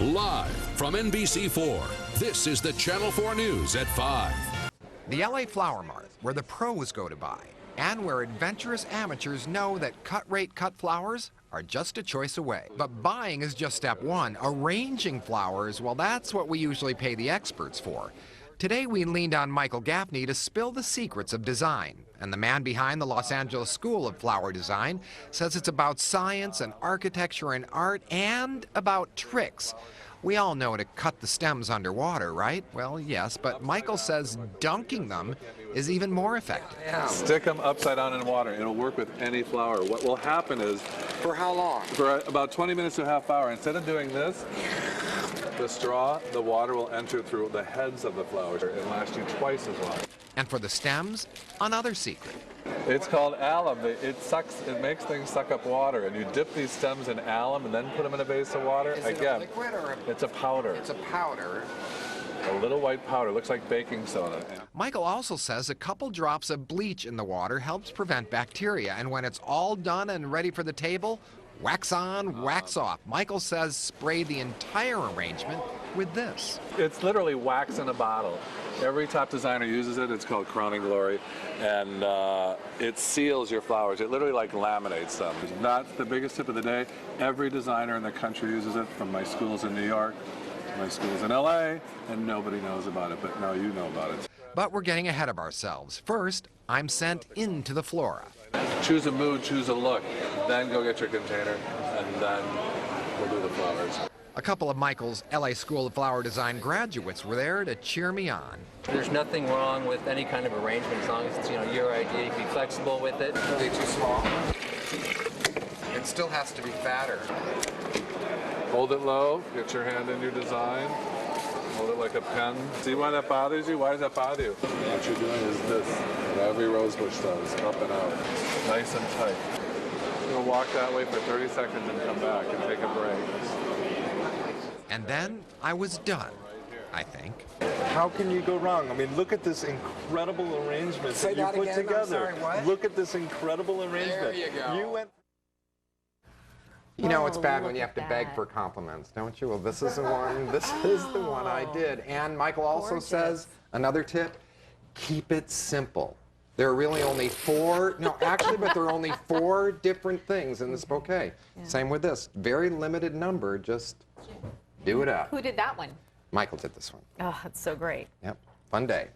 Live from NBC4, this is the Channel 4 News at 5. The LA Flower Mart, where the pros go to buy, and where adventurous amateurs know that cut-rate cut flowers are just a choice away. But buying is just step one. Arranging flowers, well, that's what we usually pay the experts for. Today we leaned on Michael Gaffney to spill the secrets of design. And the man behind the Los Angeles School of Flower Design says it's about science and architecture and art and about tricks. We all know to cut the stems underwater, right? Well, yes, but Michael says dunking them is even more effective. Stick them upside down in water. It'll work with any flower. What will happen is... For how long? For about 20 minutes to a half hour. Instead of doing this, the straw, the water will enter through the heads of the flowers and last you twice as long. And for the stems, another secret. It's called alum. It makes things suck up water, and you dip these stems in alum and then put them in a vase of water. Is it a liquid or it's a powder. It's a powder. A little white powder. Looks like baking soda. Michael also says a couple drops of bleach in the water helps prevent bacteria, and when it's all done and ready for the table, wax on, wax off. Michael says spray the entire arrangement with this. It's literally wax in a bottle. Every top designer uses it. It's called Crowning Glory, and it seals your flowers. It literally like laminates them. That's the biggest tip of the day. Every designer in the country uses it, from my schools in New York to my schools in LA, and nobody knows about it, but now you know about it. But we're getting ahead of ourselves. First, I'm sent into the flora. Choose a mood, choose a look, then go get your container, and then we'll do the flowers. A couple of Michael's LA School of Flower Design graduates were there to cheer me on. There's nothing wrong with any kind of arrangement as long as it's, your idea. You can be flexible with it. Are they too small? It still has to be fatter. Hold it low, get your hand in your design, hold it like a pen. See why that bothers you? Why does that bother you? What you're doing is this, what every rosebush does, up and out, nice and tight. You're gonna walk that way for 30 seconds and come back and take a break. And then I was done, I think. How can you go wrong? I mean, look at this incredible arrangement that you put together. I'm sorry, what? Look at this incredible arrangement. There you go. You know it's bad when you have to beg for compliments, don't you? Well, this is the one. This is the one I did. And Michael also says, another tip, keep it simple. There are really only but there are only 4 different things in this bouquet. Yeah. Same with this. Very limited number, just do it up. Who did that one? Michael did this one. Oh, that's so great. Yep, fun day.